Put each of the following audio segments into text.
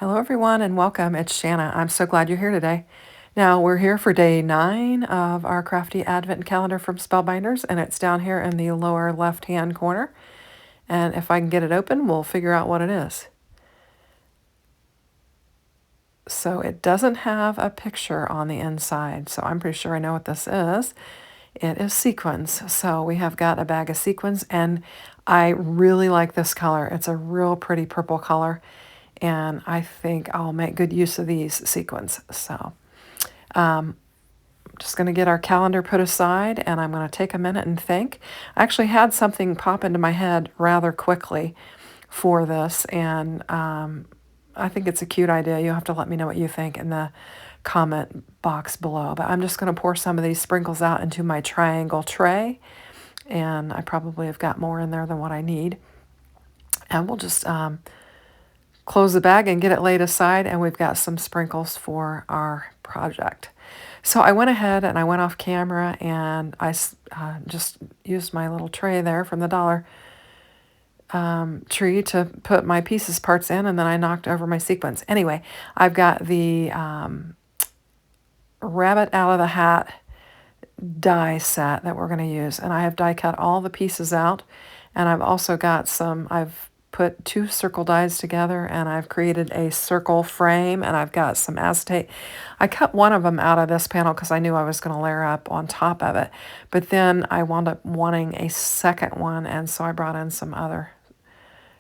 Hello, everyone, and welcome. It's Shanna. I'm so glad you're here today. Now, we're here for day 9 of our crafty Advent calendar from Spellbinders, and it's down here in the lower left-hand corner. And if I can get it open, we'll figure out what it is. So it doesn't have a picture on the inside, so I'm pretty sure I know what this is. It is sequins. So we have got a bag of sequins, and I really like this color. It's a real pretty purple color, and I think I'll make good use of these sequins. So I'm just going to get our calendar put aside, and I'm going to take a minute and think. I actually had something pop into my head rather quickly for this, and I think it's a cute idea. You'll have to let me know what you think in the comment box below. But I'm just going to pour some of these sprinkles out into my triangle tray, and I probably have got more in there than what I need. And we'll just close the bag and get it laid aside, and we've got some sprinkles for our project. So I went ahead and I went off camera, and I just used my little tray there from the Dollar Tree to put my pieces parts in, and then I knocked over my sequins. Anyway, I've got the rabbit out of the hat die set that we're going to use, and I have die cut all the pieces out, and I've also got I've put 2 circle dies together, and I've created a circle frame, and I've got some acetate. I cut one of them out of this panel because I knew I was going to layer up on top of it, but then I wound up wanting a second one, and so I brought in some other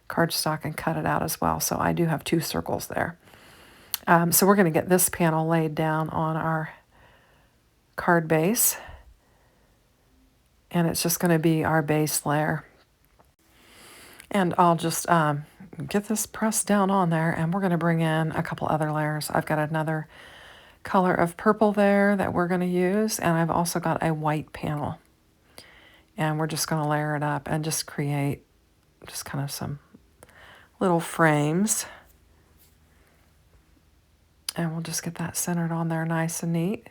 cardstock and cut it out as well. So I do have 2 circles there. So we're going to get this panel laid down on our card base, and it's just going to be our base layer. And I'll just get this pressed down on there, and we're going to bring in a couple other layers. I've got another color of purple there that we're going to use, and I've also got a white panel. And we're just going to layer it up and just create just kind of some little frames. And we'll just get that centered on there nice and neat.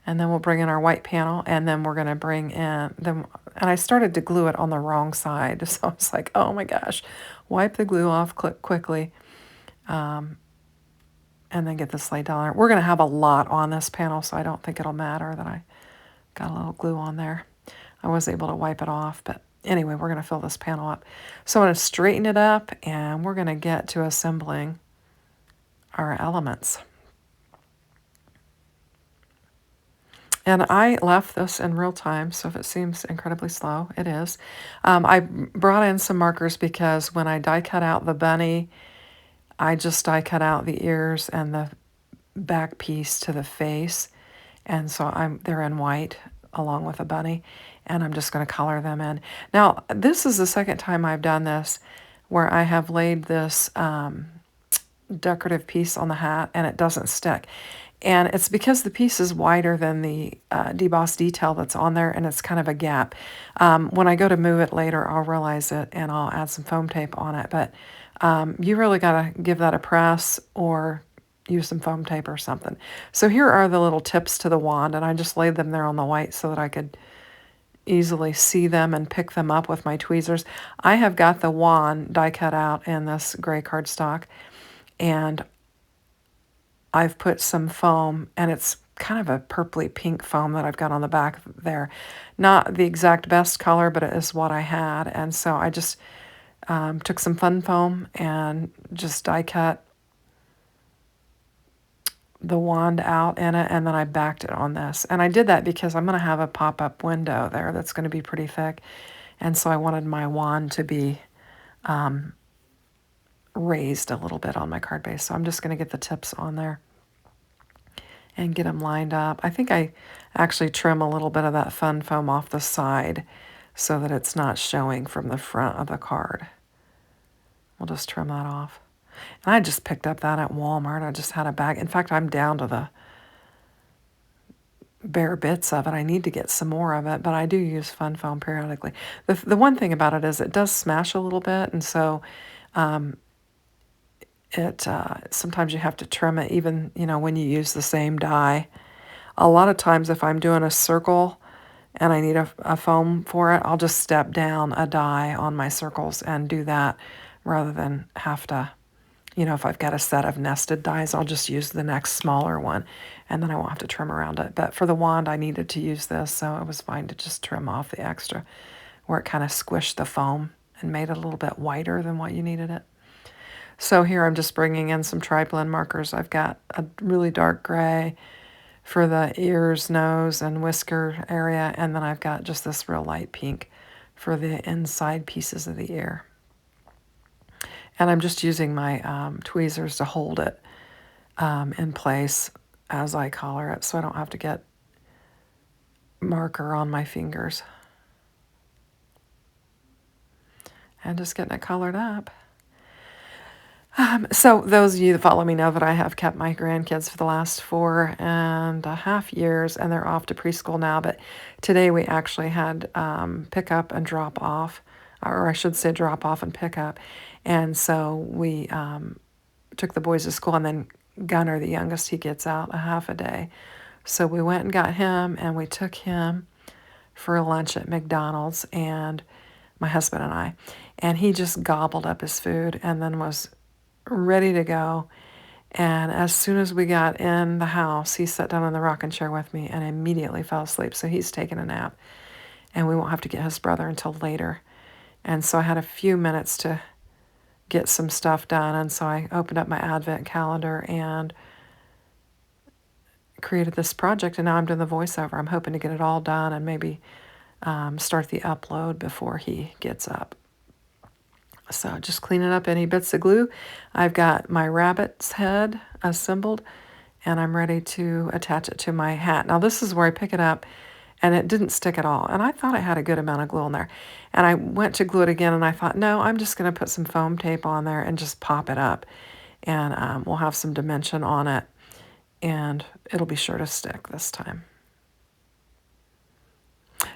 And then we'll bring in our white panel, and then we're going to bring in them. And I started to glue it on the wrong side, so I was like, oh my gosh, wipe the glue off quickly, and then get this laid down there. We're going to have a lot on this panel, so I don't think it'll matter that I got a little glue on there. I was able to wipe it off, but anyway, we're going to fill this panel up. So I'm going to straighten it up, and we're going to get to assembling our elements. And I left this in real time, so if it seems incredibly slow, it is. I brought in some markers because when I die cut out the bunny, I just die cut out the ears and the back piece to the face. And so they're in white along with the bunny, and I'm just going to color them in. Now, this is the second time I've done this where I have laid this decorative piece on the hat and it doesn't stick. And it's because the piece is wider than the debossed detail that's on there, and it's kind of a gap. When I go to move it later, I'll realize it, and I'll add some foam tape on it. But you really got to give that a press or use some foam tape or something. So here are the little tips to the wand, and I just laid them there on the white so that I could easily see them and pick them up with my tweezers. I have got the wand die cut out in this gray cardstock, and I've put some foam, and it's kind of a purpley pink foam that I've got on the back there. Not the exact best color, but it is what I had. And so I just took some fun foam and just die cut the wand out in it, and then I backed it on this. And I did that because I'm going to have a pop-up window there that's going to be pretty thick. And so I wanted my wand to be raised a little bit on my card base. So I'm just going to get the tips on there and get them lined up. I think I actually trim a little bit of that fun foam off the side so that it's not showing from the front of the card. We'll just trim that off. And I just picked up that at Walmart. I just had a bag. In fact, I'm down to the bare bits of it. I need to get some more of it, but I do use fun foam periodically. The one thing about it is it does smash a little bit, and so sometimes you have to trim it even, when you use the same die. A lot of times if I'm doing a circle and I need a foam for it, I'll just step down a die on my circles and do that rather than have to You know, if I've got a set of nested dies, I'll just use the next smaller one, and then I won't have to trim around it. But for the wand, I needed to use this, so it was fine to just trim off the extra where it kind of squished the foam and made it a little bit whiter than what you needed it. So here I'm just bringing in some tri-blend markers. I've got a really dark gray for the ears, nose, and whisker area, and then I've got just this real light pink for the inside pieces of the ear. And I'm just using my tweezers to hold it in place as I color it, so I don't have to get marker on my fingers. And just getting it colored up. So those of you that follow me know that I have kept my grandkids for the last 4.5 years, and they're off to preschool now. But today we actually had pick up and drop off, or I should say drop off and pick up. And so we took the boys to school, and then Gunner, the youngest, he gets out a half a day. So we went and got him, and we took him for lunch at McDonald's, and my husband and I. And he just gobbled up his food and then was ready to go. And as soon as we got in the house, he sat down in the rocking chair with me and immediately fell asleep. So he's taking a nap, and we won't have to get his brother until later. And so I had a few minutes to get some stuff done. And so I opened up my Advent calendar and created this project. And now I'm doing the voiceover. I'm hoping to get it all done and maybe start the upload before he gets up. So just cleaning up any bits of glue. I've got my rabbit's head assembled, and I'm ready to attach it to my hat. Now this is where I pick it up, and it didn't stick at all. And I thought I had a good amount of glue in there. And I went to glue it again, and I thought, no, I'm just going to put some foam tape on there and just pop it up. And we'll have some dimension on it, and it'll be sure to stick this time.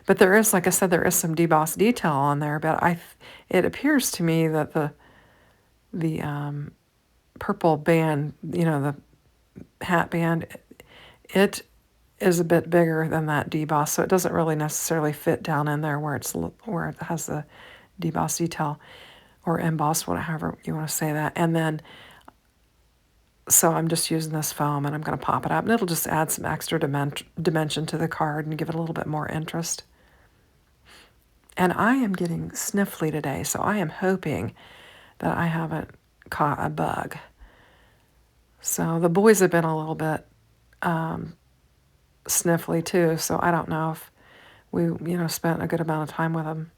But there is, like I said, there is some debossed detail on there, but it appears to me that the purple band, you know, the hat band, it is a bit bigger than that deboss, so it doesn't really necessarily fit down in there where it has the debossed detail or embossed, whatever you want to say that. And then, so I'm just using this foam, and I'm going to pop it up, and it'll just add some extra dimension to the card and give it a little bit more interest. And I am getting sniffly today, so I am hoping that I haven't caught a bug. So the boys have been a little bit sniffly too, so I don't know if we, spent a good amount of time with them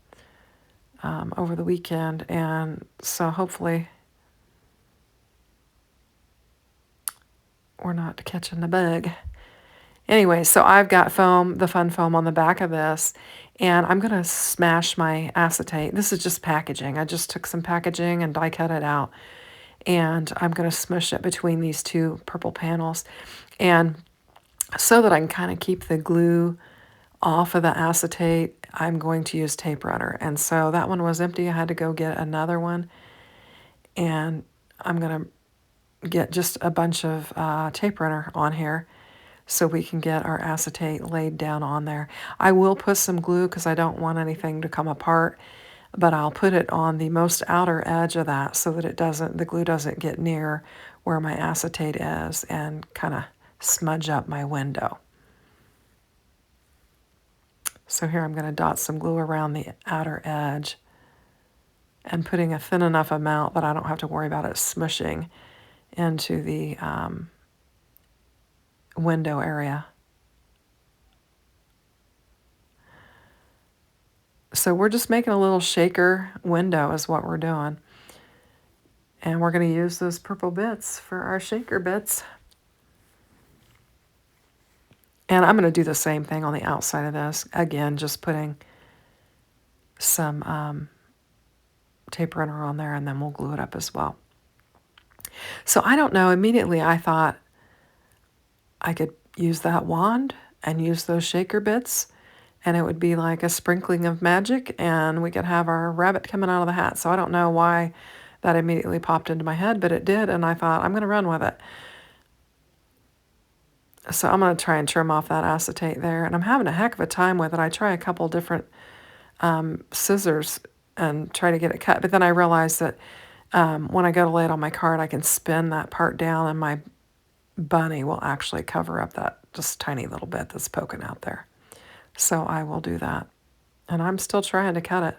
over the weekend, and so hopefully we're not catching the bug. Anyway, so I've got foam, the fun foam on the back of this, and I'm going to smash my acetate. This is just packaging. I just took some packaging and die cut it out, and I'm going to smush it between these two purple panels. And so that I can kind of keep the glue off of the acetate, I'm going to use tape runner. And so that one was empty. I had to go get another one, and I'm going to get just a bunch of tape runner on here so we can get our acetate laid down on there. I will put some glue because I don't want anything to come apart, but I'll put it on the most outer edge of that so that the glue doesn't get near where my acetate is and kind of smudge up my window. So here I'm going to dot some glue around the outer edge and putting a thin enough amount that I don't have to worry about it smushing into the window area. So we're just making a little shaker window is what we're doing. And we're going to use those purple bits for our shaker bits. And I'm going to do the same thing on the outside of this. Again, just putting some tape runner on there, and then we'll glue it up as well. So I don't know, immediately I thought I could use that wand and use those shaker bits, and it would be like a sprinkling of magic, and we could have our rabbit coming out of the hat. So I don't know why that immediately popped into my head, but it did, and I thought, I'm going to run with it. So I'm going to try and trim off that acetate there, and I'm having a heck of a time with it. I try a couple different scissors and try to get it cut, but then I realized that when I go to lay it on my card, I can spin that part down and my bunny will actually cover up that just tiny little bit that's poking out there. So I will do that. And I'm still trying to cut it.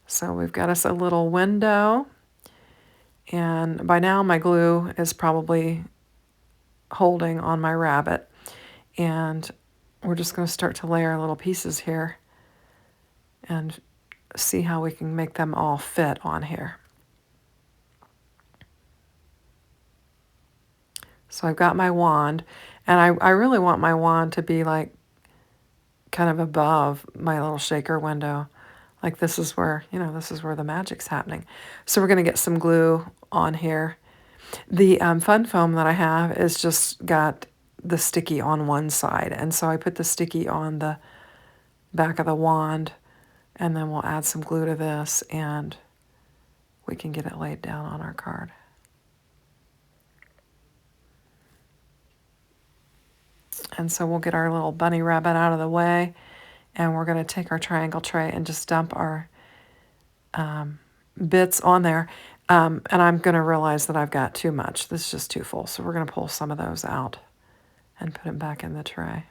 So we've got us a little window. And by now my glue is probably holding on my rabbit. And we're just going to start to layer little pieces here and see how we can make them all fit on here. So I've got my wand, and I really want my wand to be like kind of above my little shaker window. Like this is where, this is where the magic's happening. So we're going to get some glue on here. The fun foam that I have is just got the sticky on one side. And so I put the sticky on the back of the wand, and then we'll add some glue to this, and we can get it laid down on our card. And so we'll get our little bunny rabbit out of the way, and we're going to take our triangle tray and just dump our bits on there. And I'm going to realize that I've got too much. This is just too full. So we're going to pull some of those out and put them back in the tray.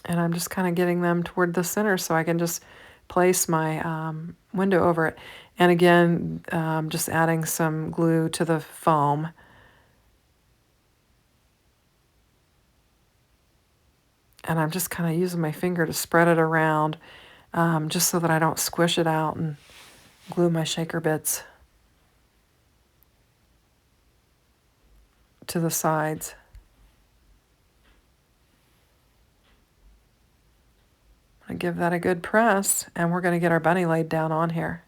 And I'm just kind of getting them toward the center so I can just place my window over it. And again, just adding some glue to the foam. And I'm just kind of using my finger to spread it around just so that I don't squish it out and glue my shaker bits to the sides. I give that a good press, and we're going to get our bunny laid down on here.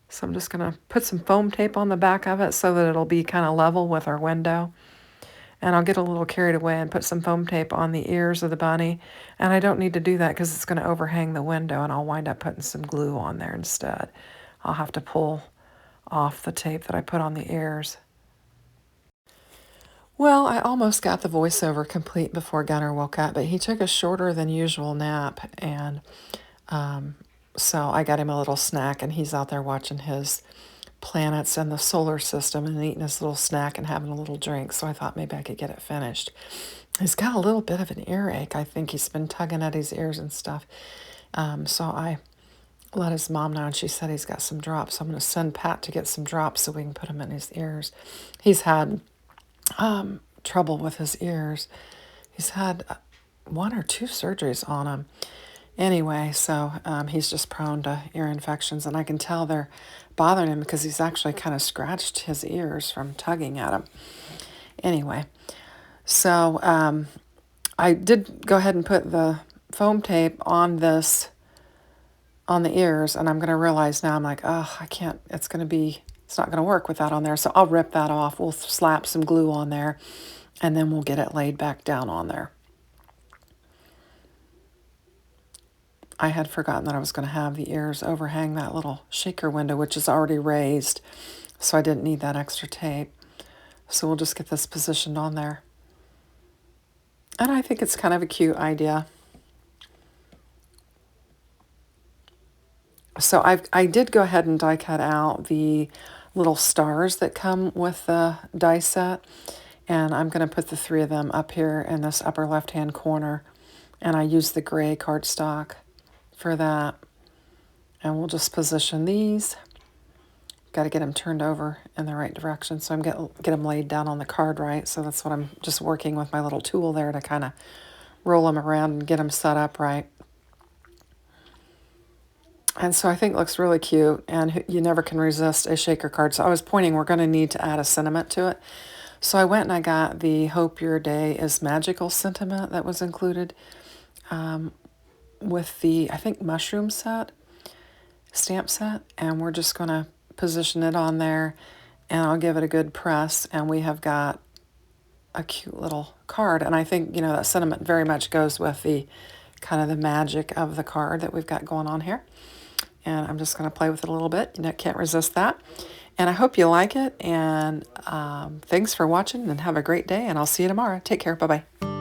So I'm just going to put some foam tape on the back of it so that it'll be kind of level with our window. And I'll get a little carried away and put some foam tape on the ears of the bunny. And I don't need to do that because it's going to overhang the window, and I'll wind up putting some glue on there instead. I'll have to pull off the tape that I put on the ears. Well, I almost got the voiceover complete before Gunnar woke up, but he took a shorter than usual nap, and so I got him a little snack, and he's out there watching his planets and the solar system and eating his little snack and having a little drink, so I thought maybe I could get it finished. He's got a little bit of an earache. I think he's been tugging at his ears and stuff. So I let his mom know, and she said he's got some drops. So I'm going to send Pat to get some drops so we can put them in his ears. He's had trouble with his ears. He's had 1 or 2 surgeries on him. Anyway, so he's just prone to ear infections, and I can tell they're bothering him because he's actually kind of scratched his ears from tugging at him. Anyway, so I did go ahead and put the foam tape on this, on the ears, and I'm going to realize now, I'm like, oh, I can't, it's not going to work with that on there. So I'll rip that off. We'll slap some glue on there, and then we'll get it laid back down on there. I had forgotten that I was going to have the ears overhang that little shaker window, which is already raised, so I didn't need that extra tape. So we'll just get this positioned on there. And I think it's kind of a cute idea. So I did go ahead and die cut out the little stars that come with the die set, and I'm going to put the 3 of them up here in this upper left-hand corner, and I used the gray cardstock for that. And we'll just position these. Got to get them turned over in the right direction so I'm get them laid down on the card right. So that's what I'm just working with my little tool there to kind of roll them around and get them set up right. And so I think it looks really cute, and you never can resist a shaker card. So I was pointing, we're going to need to add a sentiment to it. So I went and I got the Hope Your Day is Magical sentiment that was included with the, I think, mushroom stamp set, and we're just going to position it on there, and I'll give it a good press, and we have got a cute little card. And I think, that sentiment very much goes with the kind of the magic of the card that we've got going on here. And I'm just going to play with it a little bit. Can't resist that. And I hope you like it. And thanks for watching and have a great day. And I'll see you tomorrow. Take care. Bye-bye.